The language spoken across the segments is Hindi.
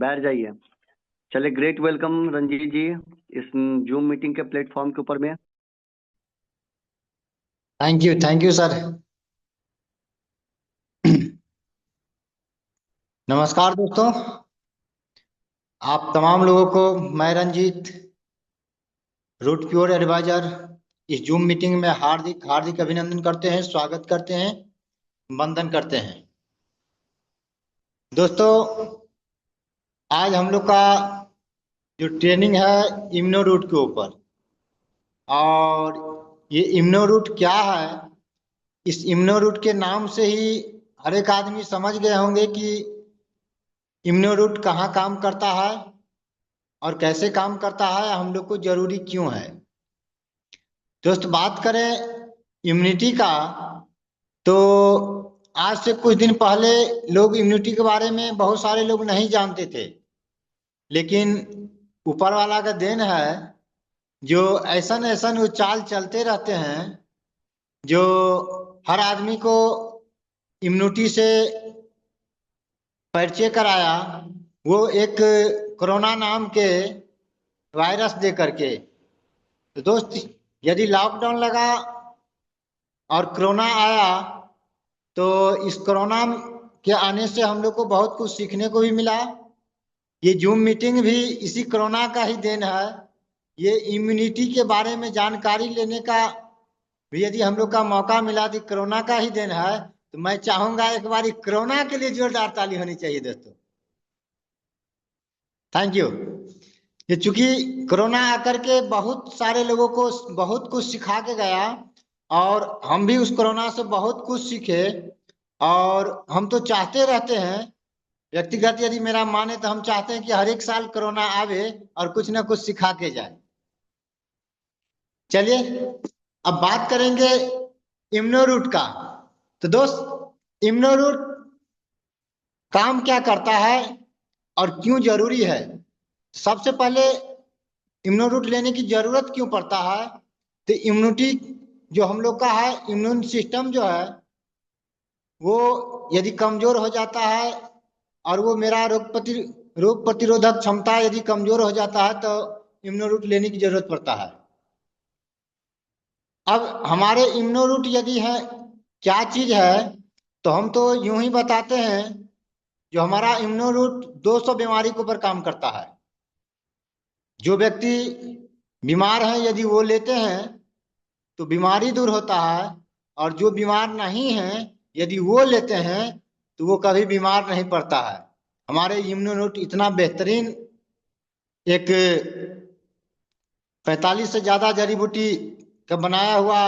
बैठ जाइए। चलिए, ग्रेट वेलकम रंजीत जी इस जूम मीटिंग के प्लेटफॉर्म के ऊपर में। Thank you sir. नमस्कार दोस्तों, आप तमाम लोगों को मैं रंजीत, रूट प्योर एडवाइजर, इस जूम मीटिंग में हार्दिक हार्दिक अभिनंदन करते हैं, स्वागत करते हैं, वंदन करते हैं। दोस्तों, आज हम लोग का जो ट्रेनिंग है इम्यूनो रूट के ऊपर, और ये इम्यूनो रूट क्या है, इस इम्यूनो रूट के नाम से ही हर एक आदमी समझ गए होंगे कि इम्यूनो रूट कहाँ काम करता है और कैसे काम करता है, हम लोग को जरूरी क्यों है। दोस्त, बात करें इम्यूनिटी का, तो आज से कुछ दिन पहले लोग इम्यूनिटी के बारे में बहुत सारे लोग नहीं जानते थे, लेकिन ऊपर वाला का देन है, जो ऐसा ऐसा वो चाल चलते रहते हैं जो हर आदमी को इम्यूनिटी से परिचय कराया। वो एक कोरोना नाम के वायरस दे करके। तो दोस्त, यदि लॉकडाउन लगा और कोरोना आया, तो इस कोरोना के आने से हम लोग को बहुत कुछ सीखने को भी मिला। ये जूम मीटिंग भी इसी कोरोना का ही देन है। ये इम्यूनिटी के बारे में जानकारी लेने का भी यदि हम लोग का मौका मिला तो कोरोना का ही देन है। तो मैं चाहूंगा एक बार कोरोना के लिए जोरदार ताली होनी चाहिए दोस्तों। Thank you. ये चूंकि कोरोना आकर के बहुत सारे लोगों को बहुत कुछ सिखा के गया, और हम भी उस कोरोना से बहुत कुछ सीखे। और हम तो चाहते रहते हैं, व्यक्तिगत यदि मेरा माने तो हम चाहते हैं कि हर एक साल कोरोना आवे और कुछ ना कुछ सिखा के जाए। चलिए, अब बात करेंगे इम्यूनो रूट का। तो दोस्त, इम्यूनो रूट काम क्या करता है और क्यों जरूरी है। सबसे पहले इम्यूनो रूट लेने की जरूरत क्यों पड़ता है। तो इम्यूनिटी जो हम लोग का है, इम्यून सिस्टम जो है, वो यदि कमजोर हो जाता है और वो मेरा रोग प्रतिरोधक क्षमता यदि कमजोर हो जाता है, तो इम्यूनो रूट लेने की जरूरत पड़ता है। अब हमारे इम्यूनो रूट यदि है क्या चीज है, तो हम तो यूं ही बताते हैं, जो हमारा इम्यूनो रूट 200 बीमारी के ऊपर काम करता है। जो व्यक्ति बीमार है यदि वो लेते हैं तो बीमारी दूर होता है, और जो बीमार नहीं है यदि वो लेते हैं तो वो कभी बीमार नहीं पड़ता है। हमारे इम्यूनो रूट इतना बेहतरीन एक 45 से ज्यादा जड़ी बूटी का बनाया हुआ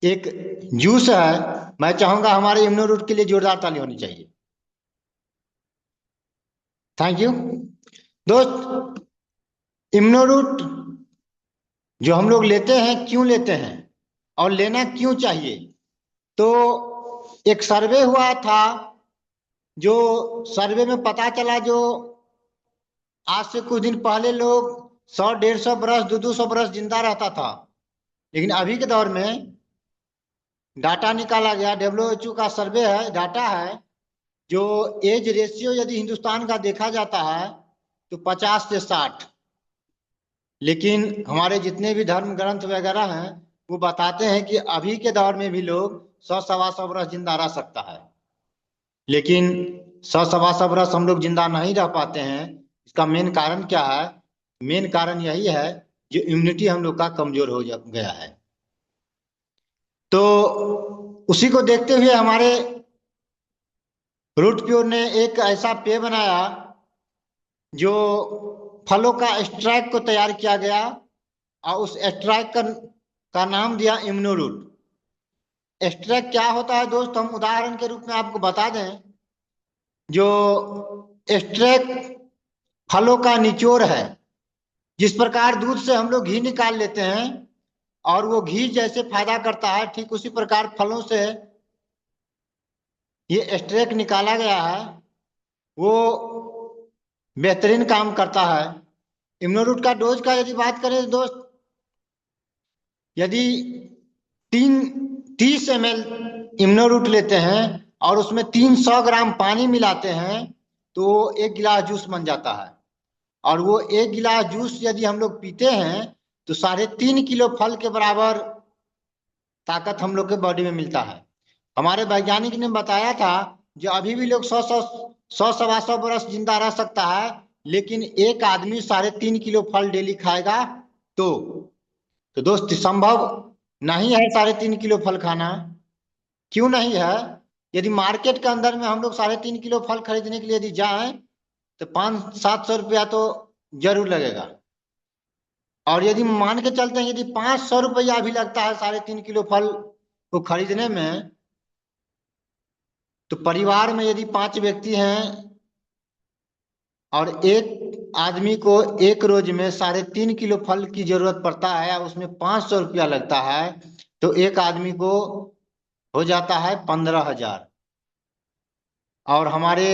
एक जूस है। मैं चाहूंगा हमारे इम्यूनो रूट के लिए जोरदार ताली होनी चाहिए। Thank you. दोस्त, इम्यूनो रूट जो हम लोग लेते हैं, क्यों लेते हैं और लेना क्यों चाहिए। तो एक सर्वे हुआ था, जो सर्वे में पता चला, जो आज से कुछ दिन पहले लोग 100 150 बरस 200 बरस जिंदा रहता था, लेकिन अभी के दौर में डाटा निकाला गया, WHO का सर्वे है, डाटा है, जो एज रेशियो यदि हिंदुस्तान का देखा जाता है तो 50 से 60। लेकिन हमारे जितने भी धर्म ग्रंथ वगैरह हैं, वो बताते हैं कि अभी के दौर में भी लोग 100 125 बरस जिंदा रह सकता है। लेकिन 100 125 बरस हम लोग जिंदा नहीं रह पाते हैं। इसका मेन कारण क्या है। मेन कारण यही है, जो इम्यूनिटी हम लोग का कमजोर हो गया है। तो उसी को देखते हुए हमारे रूट प्योर ने एक ऐसा पेय बनाया, जो फलों का एक्सट्रैक्ट को तैयार किया गया, और उस एक्सट्रैक्ट का नाम दिया इम्यूनो रूट। एक्सट्रैक्ट क्या होता है दोस्त, हम उदाहरण के रूप में आपको बता दें। जो एक्सट्रैक्ट फलों का निचोड़ है, जिस प्रकार दूध से हम लोग घी निकाल लेते हैं और वो घी जैसे फायदा करता है, ठीक उसी प्रकार फलों से ये एक्सट्रैक्ट निकाला गया है, वो बेहतरीन काम करता है। इम्यूनो रूट का डोज का यदि बात करें दोस्त, यदि 30 ml इम्यूनो रूट लेते हैं और उसमें 300 ग्राम पानी मिलाते हैं, तो 1 गिलास जूस बन जाता है। और वो 1 गिलास जूस यदि हम लोग पीते हैं तो 3.5 किलो फल के बराबर ताकत हम लोग के बॉडी में मिलता है। हमारे वैज्ञानिक ने बताया था जो अभी भी लोग 100 100 100 125 बरस जिंदा रह सकता है, लेकिन एक आदमी 3.5 किलो फल डेली खाएगा तो दोस्त संभव नहीं है 3.5 किलो फल खाना। क्यों नहीं है? यदि मार्केट के अंदर में हम लोग 3.5 किलो फल खरीदने के लिए यदि जाएं तो 500-700 रुपया तो जरूर लगेगा। और यदि मान के चलते हैं यदि 500 रुपया भी लगता है 3.5 किलो फल को खरीदने में, तो परिवार में यदि 5 व्यक्ति हैं और एक आदमी को एक रोज में 3.5 किलो फल की जरूरत पड़ता है और उसमें 500 रुपया लगता है, तो एक आदमी को हो जाता है 15,000। और हमारे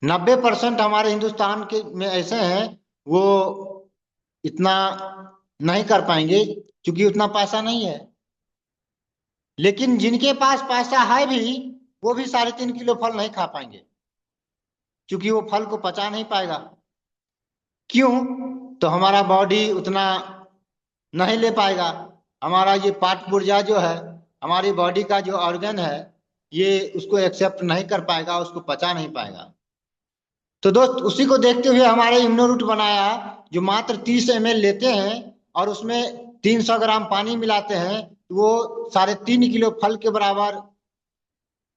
90% हमारे हिंदुस्तान के में ऐसे हैं वो इतना नहीं कर पाएंगे क्योंकि उतना पैसा नहीं है। लेकिन जिनके पास पैसा है भी वो भी 3.5 किलो फल नहीं खा पाएंगे क्योंकि वो फल को पचा नहीं पाएगा। क्यों? तो हमारा बॉडी उतना नहीं ले पाएगा। हमारा ये पाट पुर्जा जो है, हमारी बॉडी का जो ऑर्गन है, ये उसको एक्सेप्ट नहीं कर पाएगा, उसको पचा नहीं पाएगा। तो दोस्त उसी को देखते हुए हमारे इम्यूनोरूट बनाया जो मात्र 30 ml लेते हैं और उसमें 300 ग्राम पानी मिलाते हैं, वो 3.5 किलो फल के बराबर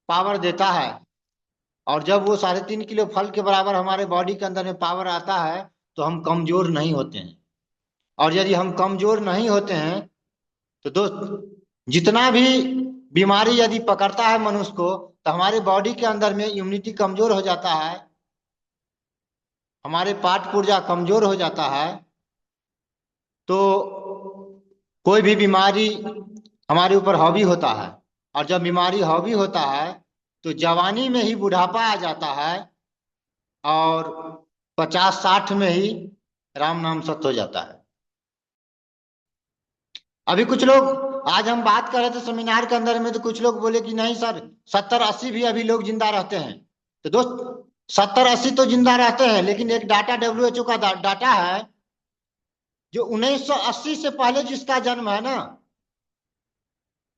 पावर देता है। और जब वो 3.5 किलो फल के बराबर हमारे बॉडी के अंदर में पावर आता है तो हम कमजोर नहीं होते हैं। और यदि हम कमजोर नहीं होते हैं तो दोस्त जितना भी बीमारी यदि पकड़ता है मनुष्य को तो हमारे बॉडी के अंदर में इम्यूनिटी कमजोर हो जाता है, हमारे पाठ पुर्जा कमजोर हो जाता है, तो कोई भी बीमारी हमारे ऊपर हावी होता है। और जब बीमारी हावी होता है तो जवानी में ही बुढ़ापा आ जाता है और 50-60 में ही राम नाम सत्य हो जाता है। अभी कुछ लोग, आज हम बात कर रहे थे सेमिनार के अंदर में, तो कुछ लोग बोले कि नहीं सर 70-80 भी अभी लोग जिंदा रहते हैं। तो दोस्त 70-80 तो जिंदा रहते हैं, लेकिन एक डाटा WHO का डाटा है जो 1980 से पहले जिसका जन्म है ना,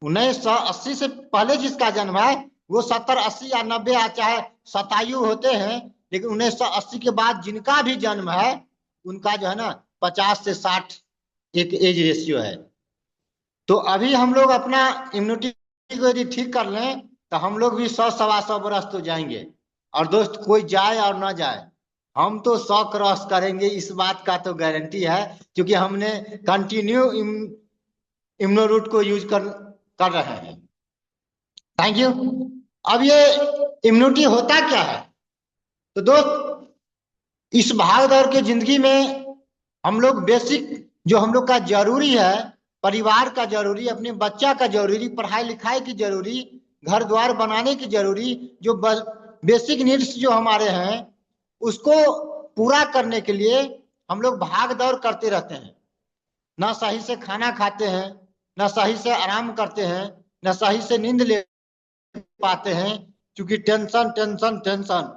1980 से पहले जिसका जन्म है वो 70-80 या 90 या चाहे शतायु होते हैं, लेकिन 1980 के बाद जिनका भी जन्म है उनका जो है ना 50 से 60 एक एज रेशियो है। तो अभी हम लोग अपना इम्यूनिटी को यदि ठीक कर लें तो हम लोग भी 100-125 बरस तो जाएंगे। और दोस्त कोई जाए और ना जाए, हम तो 100 क्रॉस करेंगे, इस बात का तो गारंटी है, क्योंकि हमने कंटिन्यू इम्यूनोरूट को यूज कर रहे हैं। Thank you. अब ये इम्यूनिटी होता क्या है? तो दोस्त इस भाग दौड़ के जिंदगी में हम लोग बेसिक जो हम लोग का जरूरी है, परिवार का जरूरी, अपने बच्चा का जरूरी, पढ़ाई लिखाई की जरूरी, घर द्वार बनाने की जरूरी, जो बेसिक नीड्स जो हमारे हैं उसको पूरा करने के लिए हम लोग भाग दौड़ करते रहते हैं। ना सही से खाना खाते हैं, ना सही से आराम करते हैं, ना सही से नींद ले पाते हैं, क्योंकि टेंशन टेंशन टेंशन।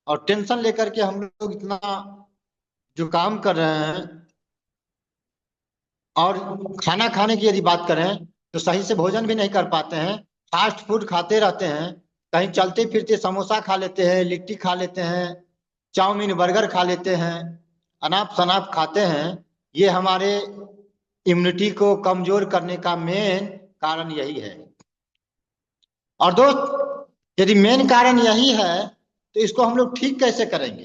और टेंशन लेकर के हम लोग इतना जो काम कर रहे हैं। और खाना खाने की यदि बात करें तो सही से भोजन भी नहीं कर पाते हैं, फास्ट फूड खाते रहते हैं, कहीं चलते फिरते समोसा खा लेते हैं, लिट्टी खा लेते हैं, चाउमीन बर्गर खा लेते हैं, अनाप शनाप खाते हैं। ये हमारे इम्यूनिटी को कमजोर करने का मेन कारण यही है। और दोस्त यदि मेन कारण यही है तो इसको हम लोग ठीक कैसे करेंगे?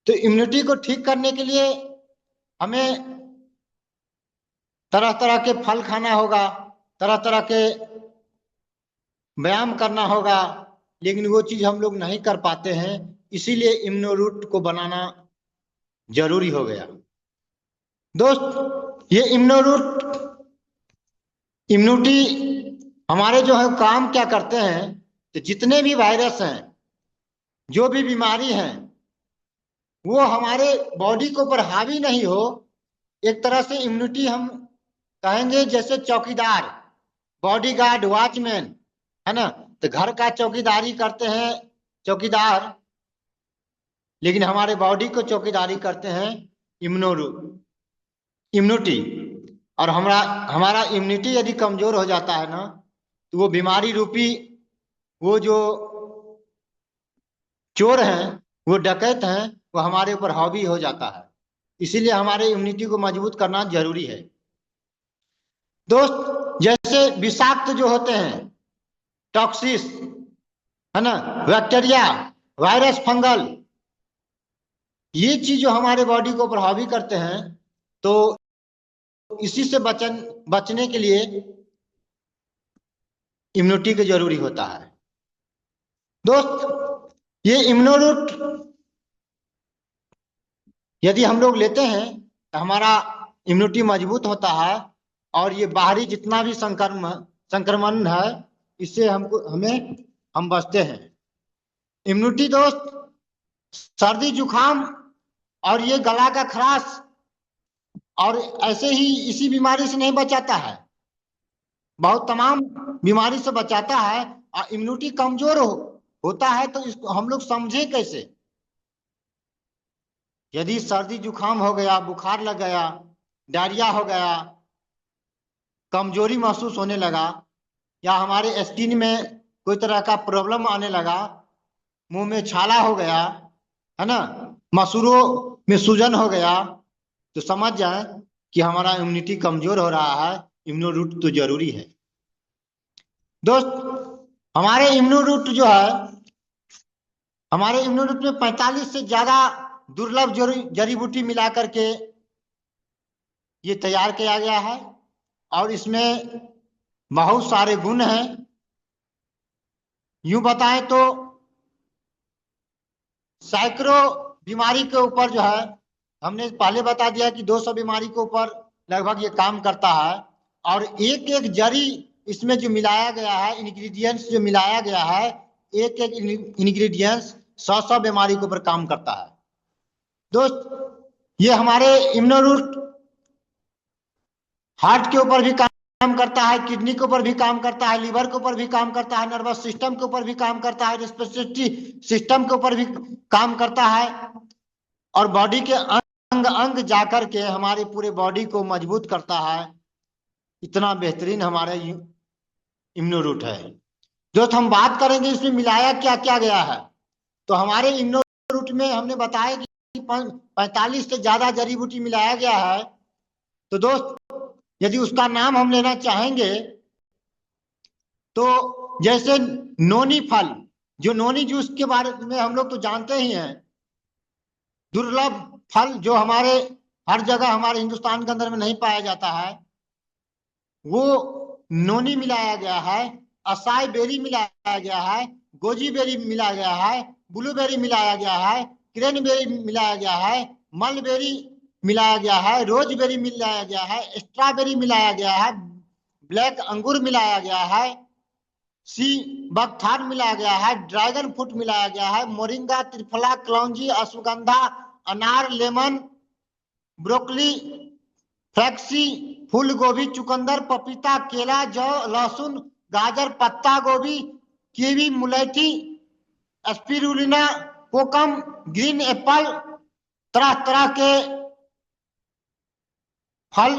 तो इम्यूनिटी को ठीक करने के लिए हमें तरह तरह के फल खाना होगा, तरह तरह के व्यायाम करना होगा, लेकिन वो चीज हम लोग नहीं कर पाते हैं, इसीलिए इम्यूनोरूट को बनाना जरूरी हो गया। दोस्त ये इम्यूनिटी हमारे जो है काम क्या करते हैं, तो जितने भी वायरस हैं, जो भी बीमारी हैं, वो हमारे बॉडी के ऊपर हावी नहीं हो। एक तरह से इम्यूनिटी हम कहेंगे जैसे चौकीदार, बॉडीगार्ड, वॉचमैन है ना, तो घर का चौकीदारी करते हैं चौकीदार, लेकिन हमारे बॉडी को चौकीदारी करते हैं इम्यूनिटी। और हमारा इम्यूनिटी यदि कमजोर हो जाता है ना, तो वो बीमारी रूपी वो जो चोर हैं, वो डकैत हैं, वो हमारे ऊपर हावी हो जाता है। इसीलिए हमारे इम्यूनिटी को मजबूत करना जरूरी है। दोस्त, जैसे विषाक्त जो होते हैं, टॉक्सिस, है ना, बैक्टीरिया, वायरस, फंगल, ये चीज जो हमारे बॉडी को प्रभावित करते हैं, तो इसी से बचने के लिए इम्यूनिटी की जरूरी होता है। दोस्त, ये इम्यूनोरूट यदि हम लोग लेते हैं तो हमारा इम्यूनिटी मजबूत होता है, और ये बाहरी जितना भी संक्रमण है, इससे हम बचते हैं। इम्यूनिटी दोस्त, सर्दी जुकाम और ये गला का खराश और ऐसे ही इसी बीमारी से नहीं बचाता है, बहुत तमाम बीमारी से बचाता है। और इम्यूनिटी कमजोर होता है तो इसको हम लोग समझे कैसे? यदि सर्दी जुकाम हो गया, बुखार लग गया, डायरिया हो गया, कमजोरी महसूस होने लगा, या हमारे स्किन में कोई तरह का प्रॉब्लम आने लगा, मुंह में छाला हो गया, है ना, मसूड़ों में सूजन हो गया, तो समझ जाए कि हमारा इम्यूनिटी कमजोर हो रहा है। इम्यूनोरूट तो जरूरी है। दोस्त, हमारे इम्यूनोरूट जो है, हमारे इम्यूनोरूट में 45 से ज्यादा दुर्लभ जड़ी बूटी मिला करके ये तैयार किया गया है, और इसमें बहुत सारे गुण हैं। यूं बताएं तो सैकड़ों बीमारी के ऊपर जो है, हमने पहले बता दिया कि 200 बीमारी के ऊपर लगभग ये काम करता है। और एक एक जड़ी इसमें जो मिलाया गया है, इंग्रेडिएंट्स जो मिलाया गया है, एक एक इंग्रेडिएंट्स 100 बीमारी के ऊपर काम करता है। दोस्त, ये हमारे इम्यूनोरूट हार्ट के ऊपर भी काम करता है, किडनी के ऊपर भी काम करता है, लीवर के ऊपर भी काम करता है, नर्वस सिस्टम के ऊपर भी काम करता है, रेस्पिरेटरी सिस्टम के ऊपर भी काम करता है, और बॉडी के अंग अंग जाकर के हमारे पूरे बॉडी को मजबूत करता है। इतना बेहतरीन हमारे इम्यूनोरूट है। दोस्त, हम बात करेंगे इसमें मिलाया क्या क्या गया है। तो हमारे इम्यूनोरूट में हमने बताया कि 45 से ज्यादा जड़ी बूटी मिलाया गया है। तो दोस्त, यदि उसका नाम हम लेना चाहेंगे तो जैसे नोनी फल, जो नोनी जूस के बारे में हम लोग तो जानते ही हैं, दुर्लभ फल जो हमारे हर जगह हमारे हिंदुस्तान के अंदर में नहीं पाया जाता है, वो नोनी मिलाया गया है, असाई बेरी मिलाया गया है, गोजी बेरी मिलाया गया है, ब्लूबेरी मिलाया गया है, क्रेनबेरी मिलाया गया है, मलबेरी मिलाया गया है, रोजबेरी मिलाया गया है, स्ट्रॉबेरी मिलाया गया है, ब्लैक अंगूर मिलाया गया है, सी बकथार मिलाया गया है, ड्रैगन फ्रूट मिलाया गया है, मोरिंगा, त्रिफला, कलौंजी, अश्वगंधा, अनार, लेमन, ब्रोकली, फ्लेक्सी, फूल गोभी, चुकंदर, पपीता, केला, जौ, लहसुन, गाजर, पत्ता गोभी, कीवी, मुलैठी, स्पिरुलिना, कोकम, ग्रीन एप्पल, तरह तरह के फल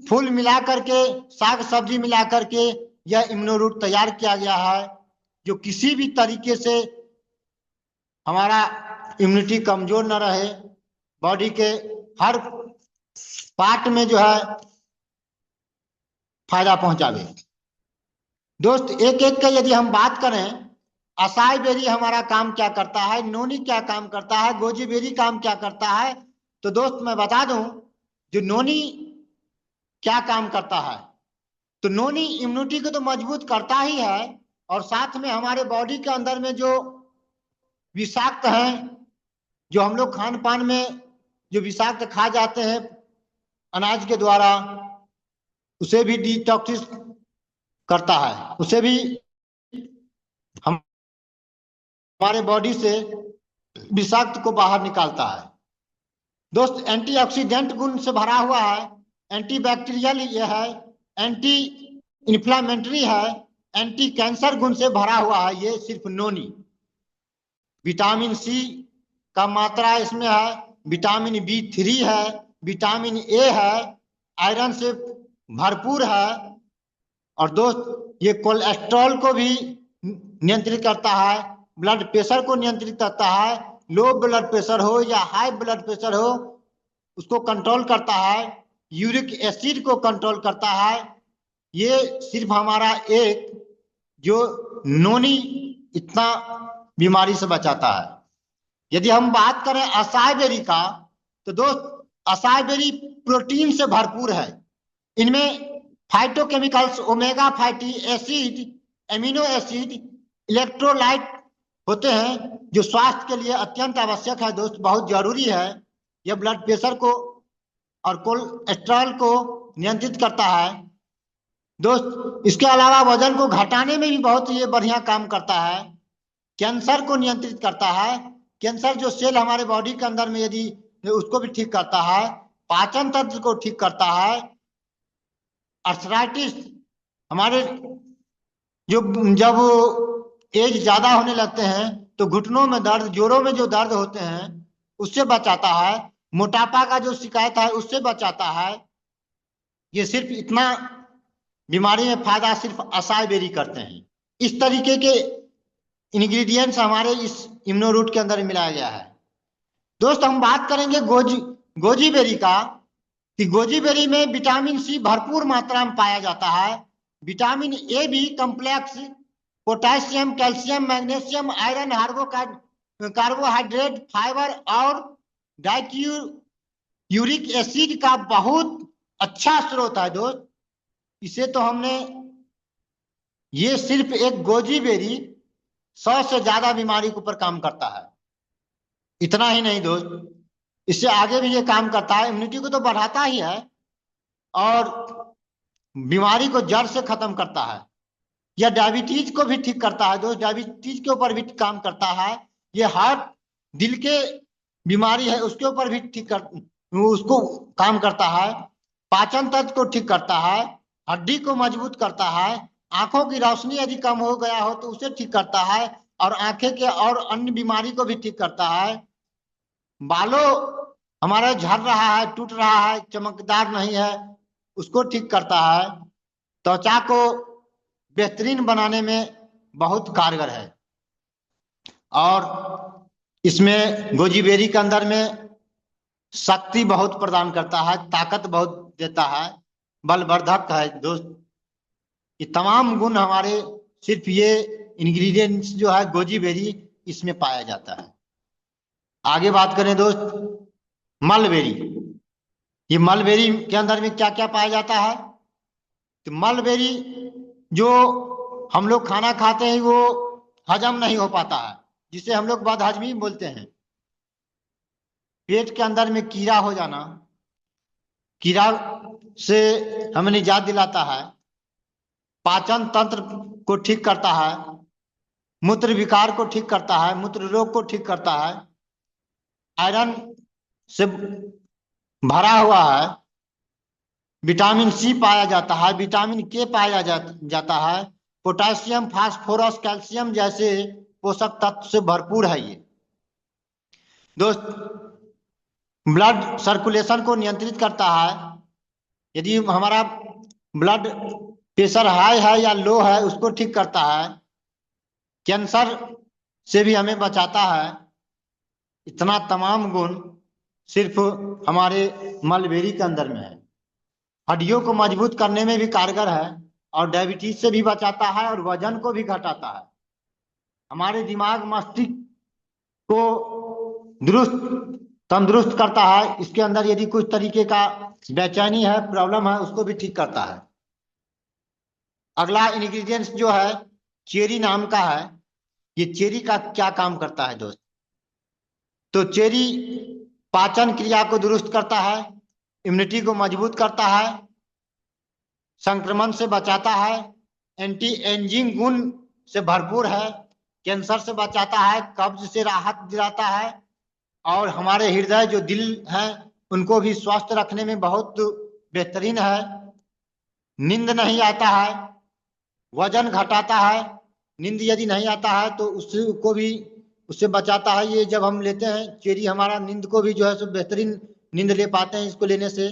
फूल मिला करके, साग सब्जी मिला करके यह इम्यूनोरूट तैयार किया गया है, जो किसी भी तरीके से हमारा इम्यूनिटी कमजोर न रहे, बॉडी के हर पार्ट में जो है फायदा पहुंचावे। दोस्त, एक एक का यदि हम बात करें, असाई बेरी हमारा काम क्या करता है, नोनी क्या काम करता है, गोजी बेरी काम क्या करता है। तो दोस्त, मैं बता दूं, जो नोनी क्या काम करता है, तो नोनी इम्यूनिटी को तो मजबूत करता ही है, और साथ में हमारे बॉडी के अंदर में जो विषाक्त हैं, जो हम लोग खान पान में जो विषाक्त खा जाते हैं अनाज के द्वारा, उसे भी डिटॉक्सिस करता है, उसे भी हमारे बॉडी से विषाक्त को बाहर निकालता है। दोस्त, एंटीऑक्सीडेंट गुण से भरा हुआ है, एंटी बैक्टीरियल ये है, एंटी इन्फ्लामेटरी है, एंटी कैंसर गुण से भरा हुआ है ये सिर्फ नोनी। विटामिन सी का मात्रा इसमें है, विटामिन B3 है, विटामिन ए है, आयरन से भरपूर है। और दोस्त ये कोलेस्ट्रॉल को भी नियंत्रित करता है, ब्लड प्रेशर को नियंत्रित करता है, लो ब्लड प्रेशर हो या हाई ब्लड प्रेशर हो उसको कंट्रोल करता है, यूरिक एसिड को कंट्रोल करता है। ये सिर्फ हमारा एक जो नोनी इतना बीमारी से बचाता है। यदि हम बात करें असाई बेरी का, तो दोस्त असाई बेरी प्रोटीन से भरपूर है। इनमें phytochemicals, omega fatty acid, amino acid, electrolyte होते हैं जो स्वास्थ्य के लिए अत्यंत आवश्यक है दोस्त, बहुत जरूरी है। यह ब्लड प्रेशर को और कोलेस्ट्रॉल को नियंत्रित करता है दोस्त। इसके अलावा वजन को घटाने में भी बहुत ये बढ़िया काम करता है। कैंसर को नियंत्रित करता है, कैंसर जो सेल हमारे बॉडी के अंदर में यदि उसको भी ठीक करता है, पाचन तंत्र को ठीक करता है। अर्थराइटिस हमारे जो जब एज ज्यादा होने लगते हैं तो घुटनों में दर्द, जोड़ों में जो दर्द होते हैं उससे बचाता है। मोटापा का जो शिकायत है उससे बचाता है। ये सिर्फ इतना बीमारी में फायदा सिर्फ असाई बेरी करते हैं। इस तरीके के इंग्रेडिएंट्स हमारे इस इम्यूनो रूट के अंदर मिलाया गया है दोस्त। हम बात करेंगे गोजी बेरी का, कि गोजी बेरी में विटामिन सी भरपूर मात्रा में पाया जाता है, विटामिन ए भी complex, potassium, calcium, magnesium, iron, carbohydrate, fibre और डाइक्यूरिक एसिड का बहुत अच्छा स्रोत है दोस्त। इसे तो हमने, ये सिर्फ एक गोजी बेरी 100 से ज्यादा बीमारी के ऊपर काम करता है। इतना ही नहीं दोस्त, इससे आगे भी ये काम करता है, इम्यूनिटी को तो बढ़ाता ही है और बीमारी को जड़ से खत्म करता है। यह डायबिटीज को भी ठीक करता है दोस्त, डायबिटीज के ऊपर भी काम करता है। ये हार्ट, दिल के बीमारी है उसके ऊपर भी ठीक कर उसको काम करता है। पाचन तंत्र को ठीक करता है, हड्डी को मजबूत करता है, आंखों की रोशनी यदि कम हो गया हो तो उसे ठीक करता है और आंखें के और अन्य बीमारी को भी ठीक करता है। बालों हमारा झड़ रहा है, टूट रहा है, चमकदार नहीं है, उसको ठीक करता है। त्वचा को बेहतरीन बनाने में बहुत कारगर है। और इसमें गोजी बेरी के अंदर में शक्ति बहुत प्रदान करता है, ताकत बहुत देता है, बलवर्धक है दोस्त। ये तमाम गुण हमारे सिर्फ ये इंग्रेडिएंट्स जो है गोजी बेरी इसमें पाया जाता है। आगे बात करें दोस्त, मलबेरी। ये मलबेरी के अंदर में क्या क्या पाया जाता है? तो मलबेरी जो हम लोग खाना खाते हैं वो हजम नहीं हो पाता है, जिसे हम लोग बदहजमी बोलते हैं। पेट के अंदर में कीड़ा हो जाना, कीड़ा से हमें निजात दिलाता है। पाचन तंत्र को ठीक करता है, मूत्र विकार को ठीक करता है, मूत्र रोग को ठीक करता है। आयरन से भरा हुआ है, विटामिन सी पाया जाता है, विटामिन के पाया जाता है, पोटेशियम, फास्फोरस, कैल्शियम जैसे पोषक तत्व से भरपूर है ये दोस्त। ब्लड सर्कुलेशन को नियंत्रित करता है। यदि हमारा ब्लड प्रेशर हाई है या लो है उसको ठीक करता है। कैंसर से भी हमें बचाता है। इतना तमाम गुण सिर्फ हमारे मलबेरी के अंदर में है। हड्डियों को मजबूत करने में भी कारगर है और डायबिटीज से भी बचाता है और वजन को भी घटाता है। हमारे दिमाग, मस्तिष्क को तंदुरुस्त करता है। इसके अंदर यदि कुछ तरीके का बेचैनी है, प्रॉब्लम है, उसको भी ठीक करता है। अगला इंग्रेडिएंट्स जो है चेरी नाम का है। ये चेरी का क्या काम करता है दोस्त? तो चेरी पाचन क्रिया को दुरुस्त करता है, इम्यूनिटी को मजबूत करता है, संक्रमण से बचाता है, एंटी एजिंग गुण से भरपूर है, कैंसर से बचाता है, कब्ज से राहत दिलाता है और हमारे हृदय जो दिल है उनको भी स्वस्थ रखने में बहुत बेहतरीन है। नींद नहीं आता है, वजन घटाता है। नींद यदि नहीं आता है तो उसको भी उससे बचाता है। ये जब हम लेते हैं चेरी, हमारा नींद को भी जो है सो बेहतरीन नींद ले पाते हैं इसको लेने से।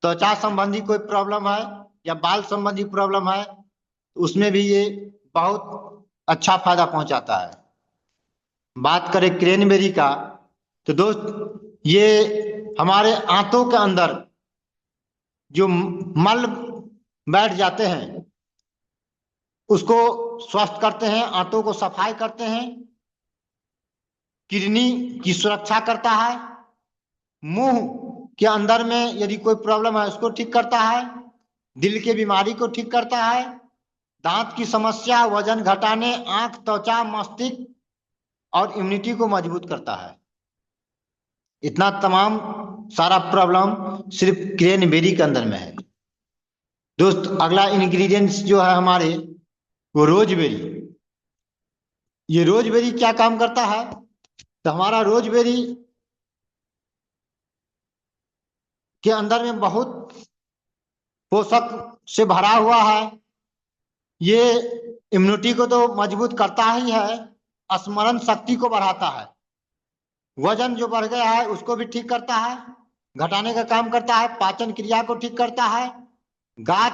त्वचा संबंधी कोई प्रॉब्लम है या बाल संबंधी प्रॉब्लम है तो उसमें भी ये बहुत अच्छा फायदा पहुंचाता है। बात करें क्रैनबेरी का तो दोस्त ये हमारे आंतों के अंदर जो मल बैठ जाते हैं उसको स्वस्थ करते हैं, आंतों को सफाई करते हैं, किडनी की सुरक्षा करता है, मुंह के अंदर में यदि कोई प्रॉब्लम है उसको ठीक करता है, दिल की बीमारी को ठीक करता है, दांत की समस्या, वजन घटाने, आंख, त्वचा, मस्तिष्क और इम्यूनिटी को मजबूत करता है। इतना तमाम सारा प्रॉब्लम सिर्फ क्रैनबेरी के अंदर में है। दोस्त अगला इंग्रेडिएंट्स जो है हमारे वो रोजबेरी। ये रोजबेरी क्या काम करता है तो हमारा रोजबेरी के अंदर में बहुत पोषक से भरा हुआ है। ये इम्यूनिटी को तो मजबूत करता ही है, स्मरण शक्ति को बढ़ाता है, वजन जो बढ़ गया है उसको भी ठीक करता है, घटाने का काम करता है, पाचन क्रिया को ठीक करता है, गांठ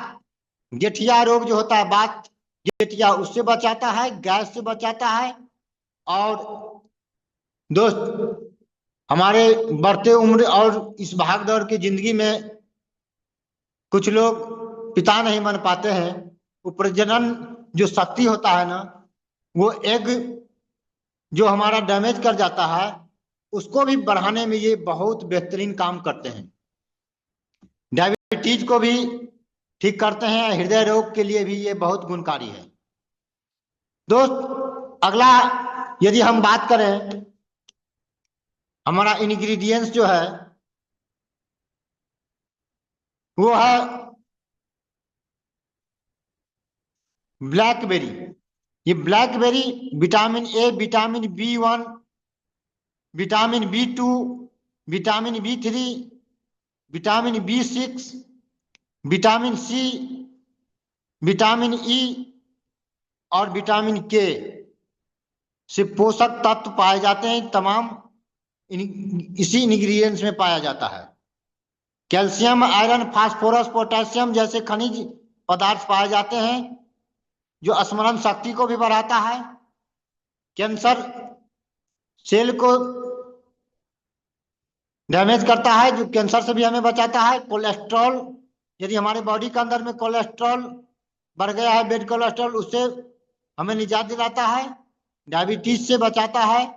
गेठिया रोग जो होता है बात गेठिया उससे बचाता है, गैस से बचाता है। और दोस्त हमारे बढ़ते उम्र और इस भाग दौड़ की जिंदगी में कुछ लोग पिता नहीं बन पाते हैं। वो प्रजनन जो शक्ति होता है ना, वो एग जो हमारा डैमेज कर जाता है उसको भी बढ़ाने में ये बहुत बेहतरीन काम करते हैं। डायबिटीज को भी ठीक करते हैं, हृदय रोग के लिए भी ये बहुत गुणकारी है। दोस्त अगला यदि हम बात करें हमारा इंग्रेडिएंट्स जो है वो है ब्लैकबेरी। ये blackberry vitamin A, vitamin B1, vitamin B2, vitamin B3, vitamin B6, vitamin C, vitamin E और विटामिन K से पोषक तत्व पाए जाते हैं। तमाम इसी इंग्रेडिएंट्स में पाया जाता है। कैल्शियम, आयरन, फास्फोरस, पोटेशियम जैसे खनिज पदार्थ पाए जाते हैं जो स्मरण शक्ति को भी बढ़ाता है, कैंसर सेल को डैमेज करता है जो कैंसर से भी हमें बचाता है। कोलेस्ट्रॉल यदि हमारे बॉडी के अंदर में कोलेस्ट्रॉल बढ़ गया है, बेड कोलेस्ट्रॉल, उससे हमें निजात दिलाता है, डायबिटीज से बचाता है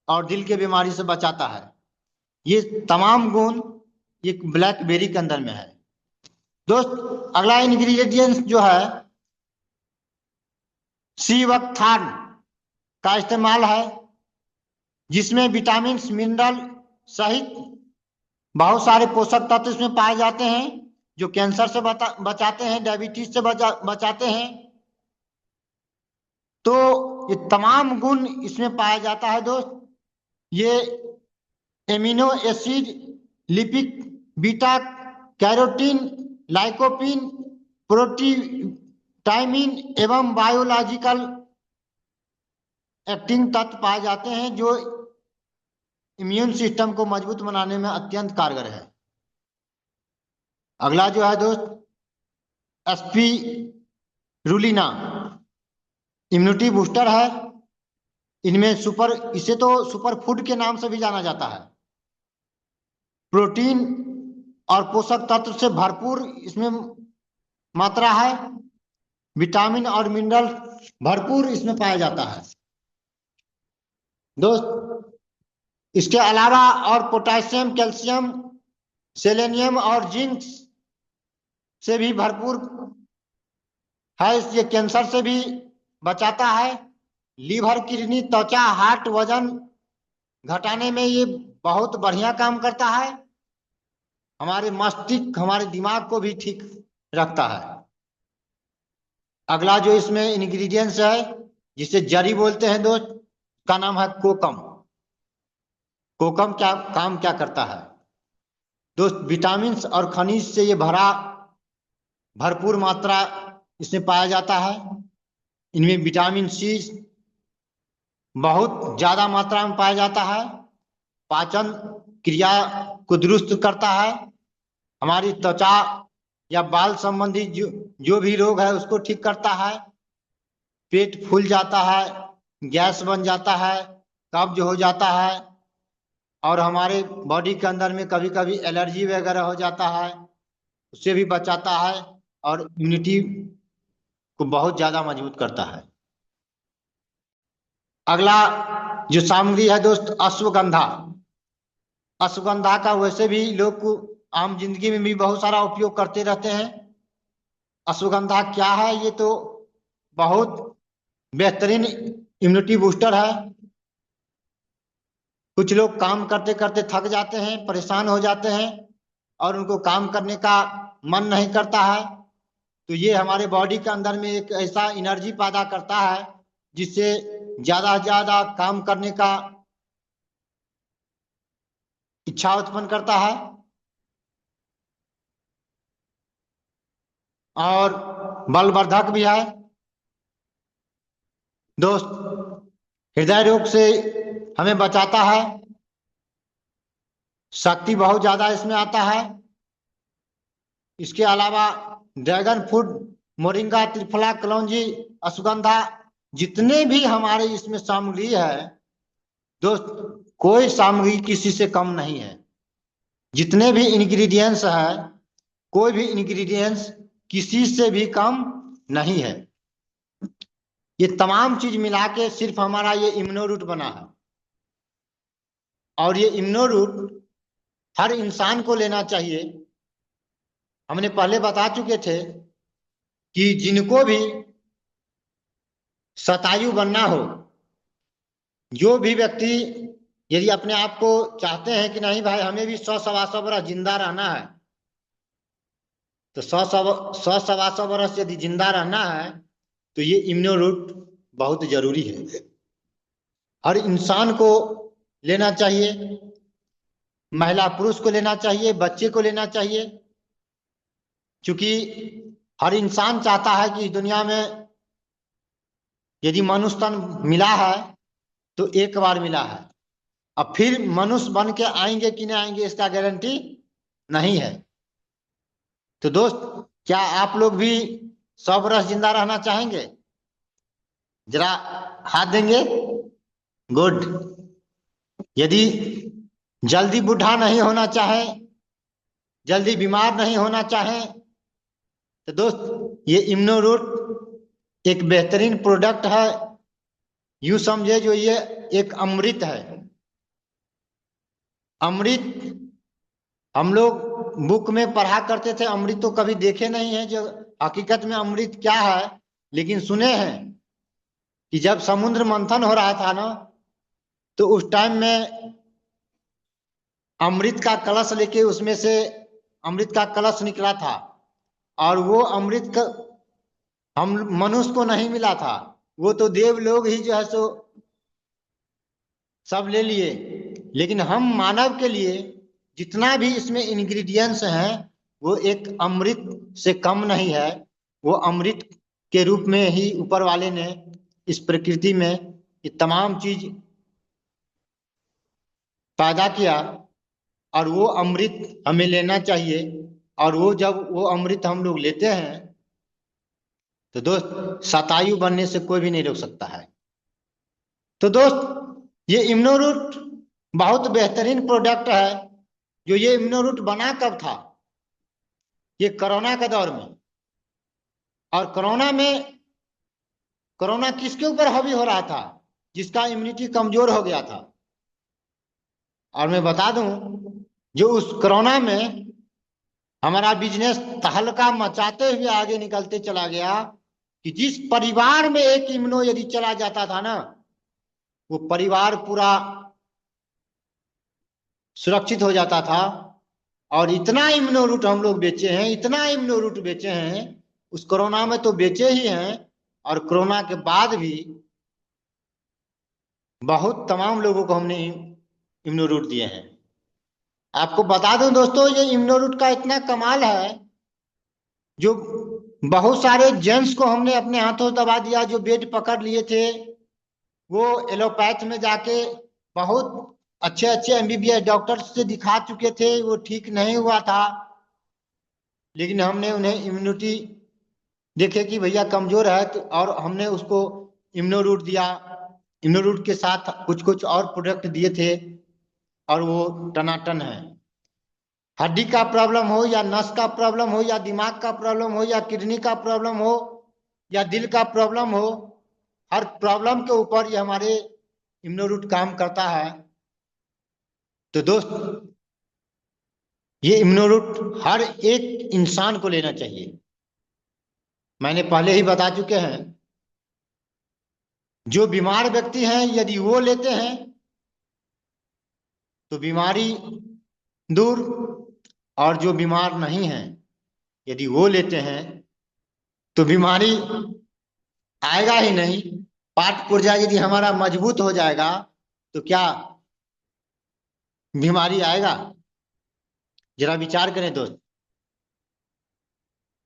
और दिल की बीमारी से बचाता है। ये तमाम गुण ये ब्लैकबेरी के अंदर में है। दोस्त अगला इंग्रेडिएंट्स जो है सीवकथान का इस्तेमाल है जिसमें विटामिन, मिनरल सहित बहुत सारे पोषक तत्व इसमें पाए जाते हैं जो कैंसर से बचाते हैं, डायबिटीज से बचाते हैं। तो ये तमाम गुण इसमें पाया जाता है। दोस्त ये amino acid, lipid, beta carotene, lycopene, प्रोटीटाइमिन एवं बायोलॉजिकल एक्टिंग तत्व पाए जाते हैं जो इम्यून सिस्टम को मजबूत बनाने में अत्यंत कारगर है। अगला जो है दोस्त स्पिरुलिना इम्यूनिटी बूस्टर है। इनमें इसे तो सुपर फूड के नाम से भी जाना जाता है। प्रोटीन और पोषक तत्व से भरपूर इसमें मात्रा है, विटामिन और मिनरल भरपूर इसमें पाया जाता है। दोस्त इसके अलावा और पोटेशियम, कैल्शियम, सेलेनियम और जिंक से भी भरपूर है। ये कैंसर से भी बचाता है, लीवर, किडनी, त्वचा, हार्ट, वजन घटाने में ये बहुत बढ़िया काम करता है। हमारे मस्तिष्क, हमारे दिमाग को भी ठीक रखता है। अगला जो इसमें इंग्रेडिएंट्स है जिसे जड़ी बोलते हैं दोस्त, का नाम है कोकम। कोकम क्या करता है दोस्त? विटामिन और खनिज से ये भरपूर मात्रा इसमें पाया जाता है। इनमें विटामिन C बहुत ज्यादा मात्रा में पाया जाता है, पाचन क्रिया को दुरुस्त करता है, हमारी त्वचा या बाल संबंधी जो भी रोग है उसको ठीक करता है, पेट फूल जाता है, गैस बन जाता है, कब्ज हो जाता है, और हमारे बॉडी के अंदर में कभी कभी एलर्जी वगैरह हो जाता है, उससे भी बचाता है, और इम्यूनिटी को बहुत ज्यादा मजबूत करता है। अगला जो सामग्री है दोस्त, अश्वगंधा। अश्वगंधा का वैसे भी लोग को आम जिंदगी में भी बहुत सारा उपयोग करते रहते हैं। अश्वगंधा क्या है? ये तो बहुत बेहतरीन इम्यूनिटी बूस्टर है। कुछ लोग काम करते करते थक जाते हैं, परेशान हो जाते हैं, और उनको काम करने का मन नहीं करता है, तो ये हमारे बॉडी के अंदर में एक ऐसा एनर्जी पैदा करता है जिससे ज्यादा से ज्यादा काम करने का इच्छा उत्पन्न करता है। और बलवर्धक भी है दोस्त, हृदय रोग से हमें बचाता है, शक्ति बहुत ज्यादा इसमें आता है। इसके अलावा ड्रैगन फ्रूट, मोरिंगा, त्रिफला, कलौंजी, अश्वगंधा, जितने भी हमारे इसमें सामग्री है दोस्त, कोई सामग्री किसी से कम नहीं है। जितने भी इंग्रेडिएंट्स है, कोई भी इंग्रेडिएंट्स किसी से भी कम नहीं है। ये तमाम चीज मिला के सिर्फ हमारा ये इम्यूनो रूट बना है, और ये इम्यूनो रूट हर इंसान को लेना चाहिए। हमने पहले बता चुके थे कि जिनको भी शतायु बनना हो, जो भी व्यक्ति यदि अपने आप को चाहते हैं कि नहीं भाई हमें भी 100-125 बरस जिंदा रहना है, तो 100-125 बरस यदि जिंदा रहना है तो ये इम्यूनो रूट बहुत जरूरी है, हर इंसान को लेना चाहिए। महिला पुरुष को लेना चाहिए, बच्चे को लेना चाहिए, क्योंकि हर इंसान चाहता है कि इस दुनिया में यदि मनुष्य तन मिला है तो एक बार मिला है, अब फिर मनुष्य बन के आएंगे कि नहीं आएंगे इसका गारंटी नहीं है। तो दोस्त, क्या आप लोग भी 100 बरस जिंदा रहना चाहेंगे? जरा हाथ देंगे। गुड। यदि जल्दी बूढ़ा नहीं होना चाहे, जल्दी बीमार नहीं होना चाहे, तो दोस्त ये इम्यूनो रूट एक बेहतरीन प्रोडक्ट है। यूं समझे जो ये एक अमृत है। अमृत हम लोग बुक में पढ़ा करते थे, अमृत तो कभी देखे नहीं है जो हकीकत में अमृत क्या है, लेकिन सुने हैं कि जब समुद्र मंथन हो रहा था ना, तो उस टाइम में अमृत का कलश लेके उसमें से अमृत का कलश निकला था, और वो अमृत का हम मनुष्य को नहीं मिला था, वो तो देव लोग ही जो है सो सब ले लिए, लेकिन हम मानव के लिए जितना भी इसमें इंग्रेडिएंट्स हैं वो एक अमृत से कम नहीं है। वो अमृत के रूप में ही ऊपर वाले ने इस प्रकृति में ये तमाम चीज पैदा किया, और वो अमृत हमें लेना चाहिए। और वो जब वो अमृत हम लोग लेते हैं तो दोस्त शतायु बनने से कोई भी नहीं रोक सकता है। तो दोस्त ये इम्यूनो रूट बहुत बेहतरीन प्रोडक्ट है। जो ये इम्यूनो रूट बना कब था? ये कोरोना के दौर में। और कोरोना किसके ऊपर हावी हो रहा था? जिसका इम्यूनिटी कमजोर हो गया था। और मैं बता दूं, जो उस कोरोना में हमारा बिजनेस तहलका मचाते हुए आगे निकलते चला गया, कि जिस परिवार में एक इम्यूनो यदि चला जाता था ना, वो परिवार पूरा सुरक्षित हो जाता था। और इतना इम्यूनो रूट हम लोग बेचे हैं, इतना इम्यूनो रूट बेचे हैं, उस कोरोना में तो बेचे ही हैं, और कोरोना के बाद भी बहुत तमाम लोगों को हमने इम्यूनो रूट दिए हैं। आपको बता दूं दोस्तों, ये इम्यूनो रूट का इतना कमाल है, जो बहुत सारे जेंट्स को हमने अपने हाथों दबा दिया, जो बेड पकड़ लिए थे, वो एलोपैथ में जाके बहुत अच्छे अच्छे एमबीबीएस डॉक्टर से दिखा चुके थे, वो ठीक नहीं हुआ था। लेकिन हमने उन्हें इम्यूनिटी देखे कि भैया कमजोर है, तो और हमने उसको इम्यूनोरूट दिया। इम्यूनोरूट के साथ कुछ कुछ और प्रोडक्ट दिए थे और वो टनाटन है। हड्डी का प्रॉब्लम हो या नस का प्रॉब्लम हो या दिमाग का प्रॉब्लम हो या किडनी का प्रॉब्लम हो या दिल का प्रॉब्लम हो, हर प्रॉब्लम के ऊपर ये हमारे इम्यूनोरूट काम करता है। तो दोस्त, ये इम्यूनोरूट हर एक इंसान को लेना चाहिए। मैंने पहले ही बता चुके हैं, जो बीमार व्यक्ति हैं यदि वो लेते हैं तो बीमारी दूर, और जो बीमार नहीं है यदि वो लेते हैं तो बीमारी आएगा ही नहीं। पाठ पुर्जा यदि हमारा मजबूत हो जाएगा तो क्या बीमारी आएगा? जरा विचार करें दोस्त।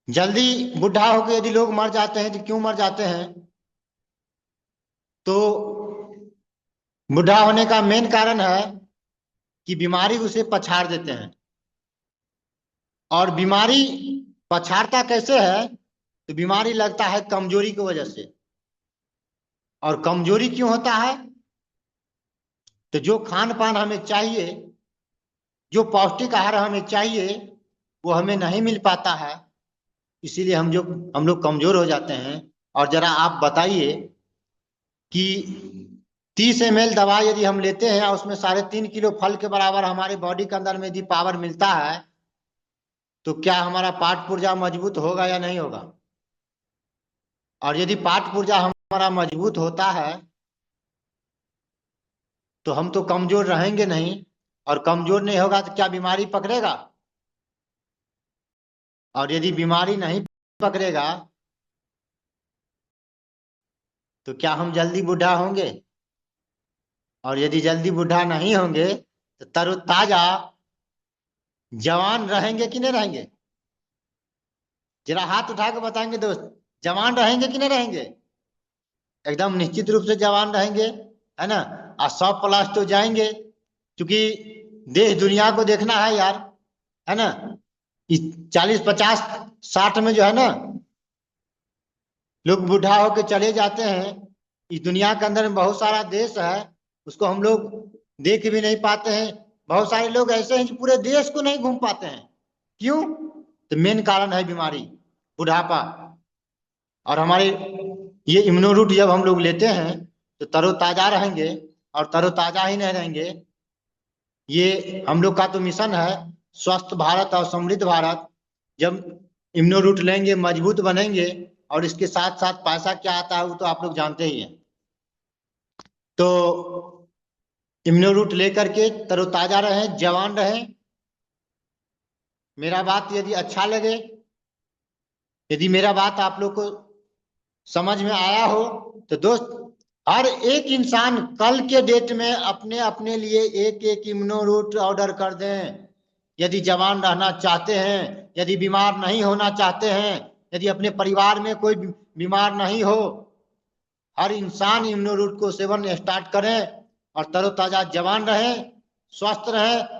जल्दी बुढ़ा होकर यदि लोग मर जाते हैं तो क्यों मर जाते हैं? तो बुढ़ा होने का मेन कारण है कि बीमारी उसे पछाड़ देते हैं। और बीमारी पछाड़ता कैसे है? तो बीमारी लगता है कमजोरी की वजह से। और कमजोरी क्यों होता है? तो जो खान पान हमें चाहिए, जो पौष्टिक आहार हमें चाहिए, वो हमें नहीं मिल पाता है, इसीलिए हम लोग कमजोर हो जाते हैं। और जरा आप बताइए कि 30 ml दवा यदि हम लेते हैं और उसमें 3.5 किलो फल के बराबर हमारे बॉडी के अंदर में यदि पावर मिलता है, तो क्या हमारा पाठ पुर्जा मजबूत होगा या नहीं होगा? और यदि पाठ पुर्जा हमारा मजबूत होता है तो हम तो कमजोर रहेंगे नहीं, और कमजोर नहीं होगा तो क्या बीमारी पकड़ेगा? और यदि बीमारी नहीं पकड़ेगा तो क्या हम जल्दी बूढ़ा होंगे? और यदि जल्दी बूढ़ा नहीं होंगे तो तरोताजा जवान रहेंगे कि नहीं रहेंगे? जरा हाथ उठा के बताएंगे दोस्त, जवान रहेंगे कि नहीं रहेंगे? एकदम निश्चित रूप से जवान रहेंगे, है ना। और 100+ तो जाएंगे, क्योंकि देश दुनिया को देखना है यार, है ना। 40 50 60 में जो है ना, लोग बूढ़ा होके चले जाते हैं। इस दुनिया के अंदर में बहुत सारा देश है, उसको हम लोग देख भी नहीं पाते हैं। बहुत सारे लोग ऐसे हैं जो पूरे देश को नहीं घूम पाते हैं। क्यों? तो मेन कारण है बीमारी, बुढ़ापा। और हमारे ये इम्यूनोरूट जब हम लोग लेते हैं तो तरोताजा रहेंगे, और तरोताजा ही नहीं रहेंगे। ये हम लोग का तो मिशन है, स्वस्थ भारत और समृद्ध भारत। जब इम्यूनोरूट लेंगे मजबूत बनेंगे, और इसके साथ साथ पैसा क्या आता है वो तो आप लोग जानते ही हैं। तो इम्यूनोरूट लेकर के तरोताजा रहें, जवान रहें। मेरा बात यदि अच्छा लगे, यदि मेरा बात आप लोग को समझ में आया हो, तो दोस्त, हर एक इंसान कल के डेट में अपने अपने लिए एक एक इम्यूनोरूट ऑर्डर कर दें। यदि जवान रहना चाहते हैं, यदि बीमार नहीं होना चाहते हैं, यदि अपने परिवार में कोई बीमार नहीं हो, हर इंसान इम्यूनोरूट को सेवन स्टार्ट करें और तरोताजा जवान रहें, स्वस्थ रहें,